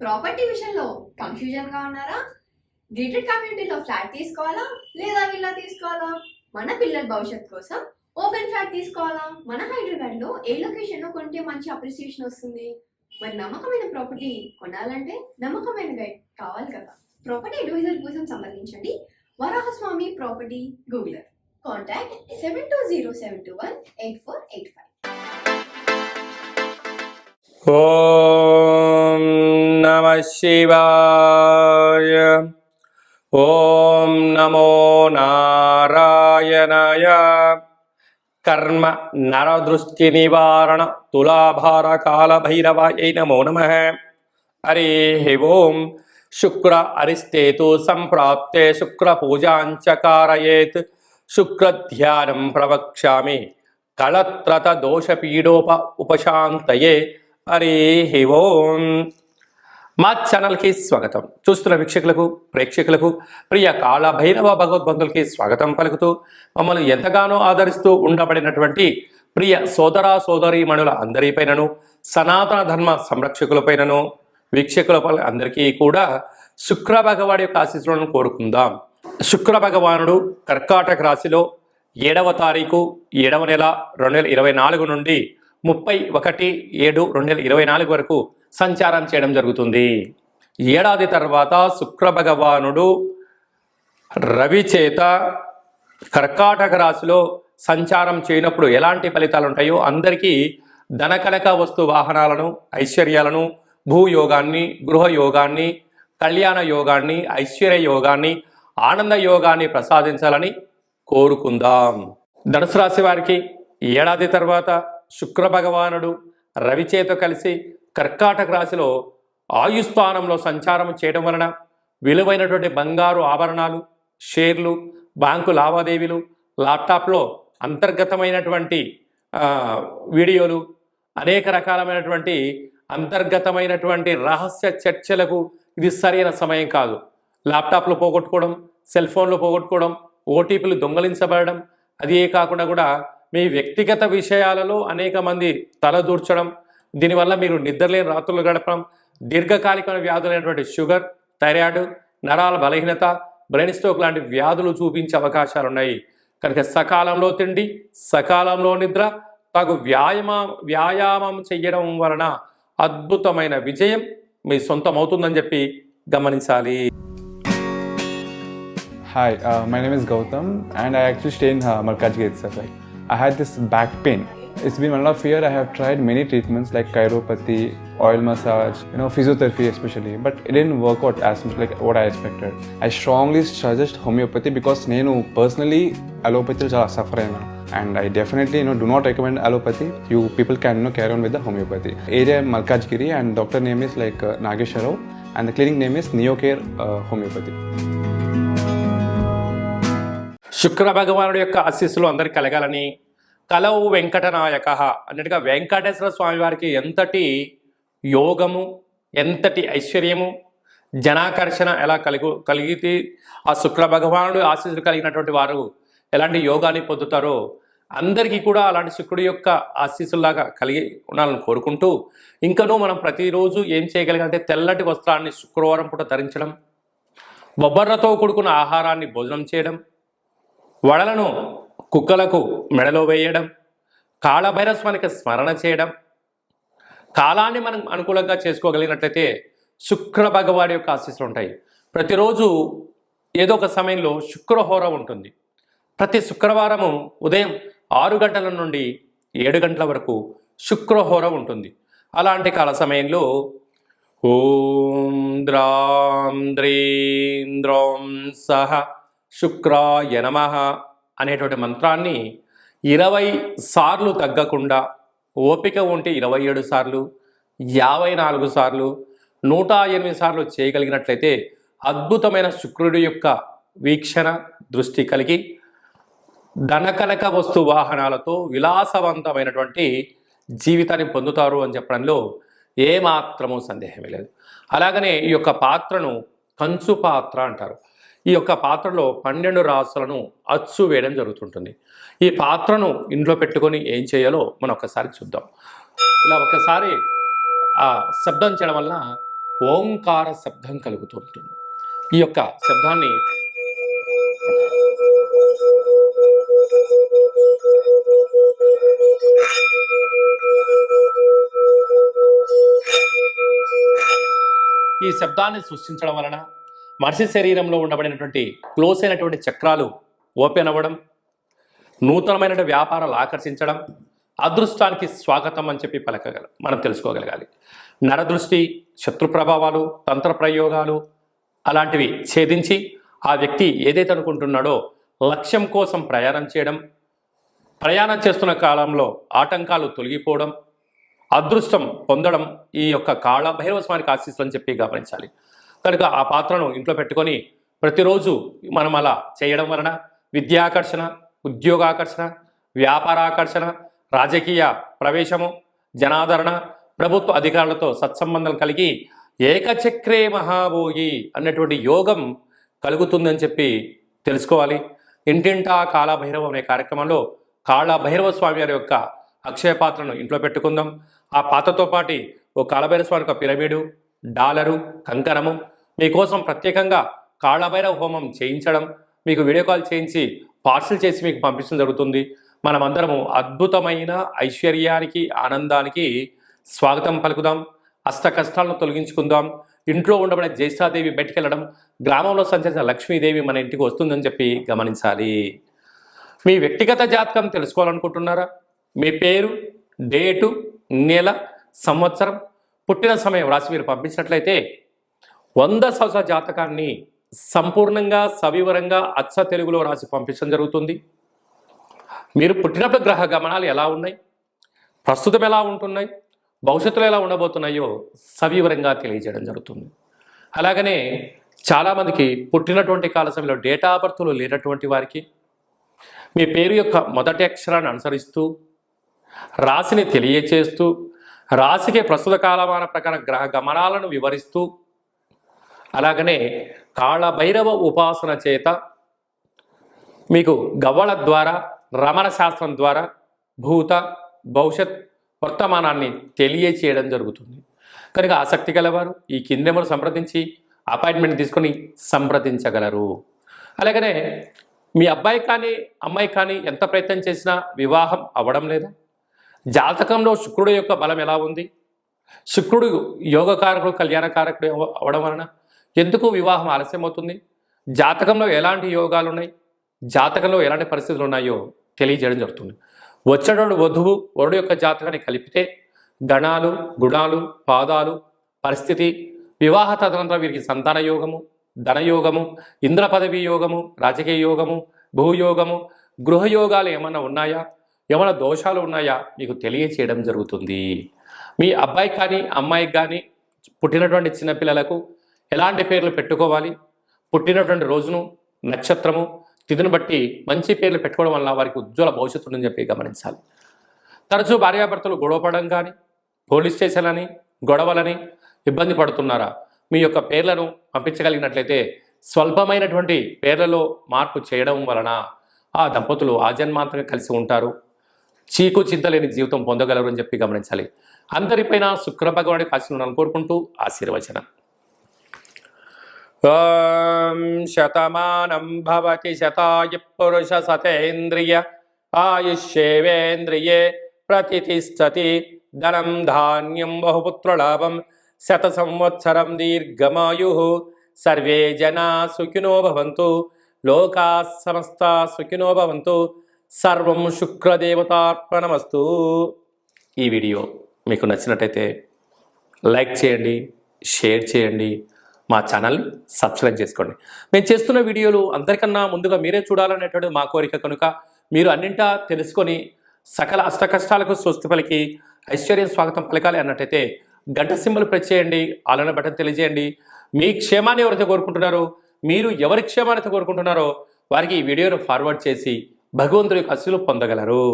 Property విషయంలో కన్ఫ్యూజన్గా ఉన్నారా? Gated కమ్యూనిటీలో ఫ్లాట్ తీసుకోవాలా లేదా విల్లా తీసుకోవాలా? మన పిల్లల భవిష్యత్ కోసం ఓపెన్ ఫ్లాట్ తీసుకోవాలా? మన హైదరాబాద్లో ఏ లొకేషన్లో కొంటే మంచి అప్రిసియేషన్ వస్తుంది? మరి నమ్మకమైన ప్రాపర్టీ కొనాలంటే నమ్మకమైన గైడ్ కావాలి కదా. ప్రాపర్టీ అడ్వైజర్ కోసం సంబంధించండి వరాహస్వామి ప్రాపర్టీ గూగులర్. కాంటాక్ట్ 7207218485. ఓం నమః శివాయ. ఓం నమో నారాయణాయ. కర్మ నరదృష్టి నివారణ తులాభార కాల భైరవాయ నమో నమః. హరి ఓం. శుక్ర అరిష్టేతు సంప్రాప్తే శుక్ర పూజాంచ కారయేత్. శుక్రధ్యానం ప్రవక్ష్యామి కళత్రత దోషపీడోప ఉపశాంతయే. హరి ఓం. మా ఛానల్కి స్వాగతం. చూస్తున్న వీక్షకులకు ప్రేక్షకులకు ప్రియ కాళ భైరవ భగవద్బంధులకి స్వాగతం పలుకుతూ మమ్మల్ని ఎంతగానో ఆదరిస్తూ ఉండబడినటువంటి ప్రియ సోదర సోదరీమణుల అందరిపైనను సనాతన ధర్మ సంరక్షకులపైనను వీక్షకుల అందరికీ కూడా శుక్ర భగవాడి యొక్క ఆశీస్సులను కోరుకుందాం. శుక్ర భగవానుడు కర్కాటక రాశిలో 7వ తారీఖు 7వ నెల 2024 నుండి 31/7/2024 వరకు సంచారం చేయడం జరుగుతుంది. ఏడాది తర్వాత శుక్ర భగవానుడు రవి చేత కర్కాటక రాశిలో సంచారం చేయనప్పుడు ఎలాంటి ఫలితాలు ఉంటాయో అందరికీ ధనకనక వస్తు వాహనాలను, ఐశ్వర్యాలను, భూయోగాన్ని, గృహయోగాన్ని, కళ్యాణ యోగాన్ని, ఐశ్వర్య యోగాన్ని, ఆనంద యోగాన్ని ప్రసాదించాలని కోరుకుందాం. ధనుసు రాశి వారికి ఏడాది తర్వాత శుక్ర భగవానుడు రవిచేత కలిసి కర్కాటక రాశిలో ఆయుస్థానంలో సంచారం చేయడం వలన విలువైనటువంటి బంగారు ఆభరణాలు, షేర్లు, బ్యాంకు లావాదేవీలు, ల్యాప్టాప్లో అంతర్గతమైనటువంటి వీడియోలు, అనేక రకాలమైనటువంటి అంతర్గతమైనటువంటి రహస్య చర్చలకు ఇది సరైన సమయం కాదు. ల్యాప్టాప్లు పోగొట్టుకోవడం, సెల్ ఫోన్లు పోగొట్టుకోవడం, ఓటీపీలు దొంగలించబడడం, అదే కాకుండా కూడా మీ వ్యక్తిగత విషయాలలో అనేక మంది తలదూర్చడం, దీనివల్ల మీరు నిద్రలేని రాత్రులు గడపడం, దీర్ఘకాలిక వ్యాధులైనటువంటి షుగర్, థైరాయిడ్, నరాల బలహీనత, బ్రెయిన్ స్ట్రోక్ లాంటి వ్యాధులు చూపించే అవకాశాలు ఉన్నాయి. కనుక సకాలంలో తిండి, సకాలంలో నిద్ర, తగు వ్యాయామం చేయడం వలన అద్భుతమైన విజయం మీ సొంతం అవుతుందని చెప్పి గమనించాలి. Hi, my name is Gautam and I actually stay in Malkajgiri itself. I had this back pain. It's been 1.5 years. I have tried many treatments like chiropathy, oil massage, physiotherapy especially, but it didn't work out as much like what I expected. I strongly suggest homeopathy because నేను personally allopathy చాలా suffer అయినా, and I definitely do not recommend allopathy. You people can carry on with the homeopathy. Area Malkajgiri and doctor name is like Nageshwar Rao and the clinic name is Neocare Homeopathy. శుక్ర భగవానుడి యొక్క ఆశీస్సులు అందరికి కలగాలని, కలవు వెంకటనాయక అన్నట్టుగా వెంకటేశ్వర స్వామి వారికి ఎంతటి యోగము, ఎంతటి ఐశ్వర్యము, జనాకర్షణ ఎలా కలిగితే ఆ శుక్ర భగవానుడు ఆశీస్సులు కలిగినటువంటి వారు ఎలాంటి యోగాన్ని పొందుతారో అందరికీ కూడా అలాంటి శుక్రుడి యొక్క ఆశీస్సులాగా కలిగి ఉండాలని కోరుకుంటూ, ఇంకనూ మనం ప్రతిరోజు ఏం చేయగలిగాలంటే తెల్లటి వస్త్రాన్ని శుక్రవారం పూట ధరించడం, బొబ్బర్లతో కూడుకున్న ఆహారాన్ని భోజనం చేయడం, వడలను కుక్కలకు మెడలో వేయడం, కాళభైరస్వానికి స్మరణ చేయడం, కాలాన్ని మనం అనుకూలంగా చేసుకోగలిగినట్లయితే శుక్ర భగవాడి యొక్క ఆశీస్సులు ఉంటాయి. ప్రతిరోజు ఏదో ఒక సమయంలో శుక్రహోర ఉంటుంది. ప్రతి శుక్రవారము ఉదయం 6 గంటల నుండి 7 గంటల వరకు శుక్రహోర ఉంటుంది. అలాంటి కాల సమయంలో ఓం ద్రాం ద్రీం ద్రోం సహ శుక్రాయ నమః అనేటువంటి మంత్రాన్ని 20 సార్లు తగ్గకుండా, ఓపిక ఉంటే 27 సార్లు, 54 సార్లు, 108 సార్లు చేయగలిగినట్లయితే అద్భుతమైన శుక్రుడి యొక్క వీక్షణ దృష్టి కలిగి ధనకనక వస్తు వాహనాలతో విలాసవంతమైనటువంటి జీవితాన్ని పొందుతారు అని చెప్పడంలో ఏమాత్రమూ సందేహమే లేదు. అలాగనే ఈ యొక్క పాత్రను కంచు పాత్ర అంటారు. ఈ యొక్క పాత్రలో 12 రాసులను అచ్చు వేయడం జరుగుతుంటుంది. ఈ పాత్రను ఇంట్లో పెట్టుకొని ఏం చేయాలో మనం ఒకసారి చూద్దాం. ఇలా ఒకసారి ఆ శబ్దం చేయడం వల్ల ఓంకార శబ్దం కలుగుతుంటుంది. ఈ యొక్క శబ్దాన్ని సృష్టించడం వలన మనిషి శరీరంలో ఉండబడినటువంటి క్లోజ్ అయినటువంటి చక్రాలు ఓపెన్ అవ్వడం, నూతనమైన వ్యాపారాలు ఆకర్షించడం, అదృష్టానికి స్వాగతం అని చెప్పి మనం తెలుసుకోగలగాలి. నరదృష్టి, శత్రు ప్రభావాలు, తంత్ర ప్రయోగాలు అలాంటివి ఛేదించి ఆ వ్యక్తి ఏదైతే అనుకుంటున్నాడో లక్ష్యం కోసం ప్రయాణం చేస్తున్న కాలంలో ఆటంకాలు తొలగిపోవడం, అదృష్టం పొందడం ఈ యొక్క కాళ భైరవ స్వామికి ఆశీస్సులు అని చెప్పి గమనించాలి. కనుక ఆ పాత్రను ఇంట్లో పెట్టుకొని ప్రతిరోజు మనం అలా చేయడం వలన విద్యాకర్షణ, ఉద్యోగాకర్షణ, వ్యాపారాకర్షణ, రాజకీయ ప్రవేశము, జనాదరణ, ప్రభుత్వ అధికారులతో సత్సంబంధాలు కలిగి ఏకచక్రే మహాభోగి అన్నటువంటి యోగం కలుగుతుందని చెప్పి తెలుసుకోవాలి. ఇంటింటా కాళభైరవం అనే కార్యక్రమంలో కాళభైరవ స్వామి వారి యొక్క అక్షయ పాత్రను ఇంట్లో పెట్టుకుందాం. ఆ పాత్రతో పాటు ఓ కాళభైరవ స్వామి యొక్క పిరమిడు, డాలరు, కంకణము మీకోసం ప్రత్యేకంగా కాళభైరవ హోమం చేయించడం, మీకు వీడియో కాల్ చేయించి పార్సిల్ చేసి మీకు పంపించడం జరుగుతుంది. మనమందరము అద్భుతమైన ఐశ్వర్యానికి, ఆనందానికి స్వాగతం పలుకుదాం. అష్ట కష్టాలను తొలగించుకుందాం. ఇంట్లో ఉండబడే జ్యేష్ఠాదేవి బయటికి వెళ్ళడం, గ్రామంలో సంచరించిన లక్ష్మీదేవి మన ఇంటికి వస్తుందని చెప్పి గమనించాలి. మీ వ్యక్తిగత జాతకం తెలుసుకోవాలనుకుంటున్నారా? మీ పేరు, డేటు, నెల, సంవత్సరం, పుట్టిన సమయం రాసి మీరు పంపించినట్లయితే 100 సంవత్సరాల జాతకాన్ని సంపూర్ణంగా సవివరంగా అచ్చ తెలుగులో రాసి పంపించడం జరుగుతుంది. మీరు పుట్టినప్పుడు గ్రహ గమనాలు ఎలా ఉన్నాయి, ప్రస్తుతం ఎలా ఉంటున్నాయి, భవిష్యత్తులో ఎలా ఉండబోతున్నాయో సవివరంగా తెలియజేయడం జరుగుతుంది. అలాగనే చాలామందికి పుట్టినటువంటి కాల సమయంలో డేటా ఆఫ్ బర్త్లు లేనటువంటి వారికి మీ పేరు యొక్క మొదటి అక్షరాన్ని అనుసరిస్తూ రాశిని తెలియచేస్తూ రాశికి ప్రస్తుత కాలమాన ప్రకారం గ్రహ గమనాలను వివరిస్తూ అలాగనే కాళభైరవ ఉపాసన చేత మీకు గవ్వల ద్వారా, రమణ శాస్త్రం ద్వారా భూత, భవిష్యత్, వర్తమానాన్ని తెలియచేయడం జరుగుతుంది. కనుక ఆసక్తి గలవారు ఈ కింది నెంబర్ సంప్రదించి అపాయింట్మెంట్ తీసుకొని సంప్రదించగలరు. అలాగనే మీ అబ్బాయి కానీ అమ్మాయి కానీ ఎంత ప్రయత్నం చేసినా వివాహం అవ్వడం లేదా? జాతకంలో శుక్రుడు యొక్క బలం ఎలా ఉంది? శుక్రుడు యోగకారకుడు, కళ్యాణకారకుడు అవ్వడం వలన ఎందుకు వివాహం ఆలస్యం అవుతుంది? జాతకంలో ఎలాంటి యోగాలు ఉన్నాయి, జాతకంలో ఎలాంటి పరిస్థితులు ఉన్నాయో తెలియజేయడం జరుగుతుంది. వచ్చేటోడు వధువు, వరుడు యొక్క జాతకాన్ని కలిపితే గణాలు, గుణాలు, పాదాలు, పరిస్థితి, వివాహ తదనంతరం వీరికి సంతాన యోగము, ధనయోగము, ఇంద్ర పదవి యోగము, రాజకీయ యోగము, భూయోగము, గృహయోగాలు ఏమైనా ఉన్నాయా, ఏమైనా దోషాలు ఉన్నాయా మీకు తెలియచేయడం జరుగుతుంది. మీ అబ్బాయి కానీ అమ్మాయికి కానీ పుట్టినటువంటి చిన్నపిల్లలకు ఎలాంటి పేర్లు పెట్టుకోవాలి, పుట్టినటువంటి రోజును, నక్షత్రము, తిథిని బట్టి మంచి పేర్లు పెట్టుకోవడం వల్ల వారికి ఉజ్వల భవిష్యత్తు ఉందని చెప్పి గమనించాలి. తరచూ భార్యాభర్తలు గొడవపడడం కానీ, పోలీస్ స్టేషన్లని, గొడవలని ఇబ్బంది పడుతున్నారా? మీ యొక్క పేర్లను పంపించగలిగినట్లయితే స్వల్పమైనటువంటి పేర్లలో మార్పు చేయడం వలన ఆ దంపతులు ఆజన్మాంతంగా కలిసి ఉంటారు, చీకు చింతలేని జీవితం పొందగలరు అని చెప్పి గమనించాలి. అందరిపైన శుక్ర భగవానుడి ఆశీర్వాదాలను కోరుకుంటూ ఆశీర్వచనం. ఓం శతమానం భవతి శతాయ పురుష సతేంద్రియ ఆయుష్యేవేంద్రియే ప్రతిష్టతి ధనం ధాన్యం బహుపుత్రలాభం శత సంవత్సరం దీర్ఘమాయు సర్వే జనా సుఖినో భవంతు లోకా సమస్తా సుఖినో భవంతు సర్వం శుక్రదేవతార్పణమస్తు. ఈ వీడియో మీకు నచ్చినట్టయితే లైక్ చేయండి, షేర్ చేయండి, మా ఛానల్ని సబ్స్క్రైబ్ చేసుకోండి. మేము చేస్తున్న వీడియోలు అందరికన్నా ముందుగా మీరే చూడాలనేటువంటి మా కోరిక కనుక మీరు అన్నింటా తెలుసుకొని సకల అష్ట కష్టాలకు స్వస్తి పలికి ఐశ్వర్యం స్వాగతం పలకాలి అన్నట్టయితే గంట సింబల్ ప్రెస్ చేయండి, ఆలన బటన్ తెలియజేయండి. మీ క్షేమాన్ని ఎవరైతే కోరుకుంటున్నారో, మీరు ఎవరి క్షేమాన్ని కోరుకుంటున్నారో వారికి ఈ వీడియోను ఫార్వర్డ్ చేసి భగవంతుడి యొక్క ఆశీస్సులు పొందగలరు.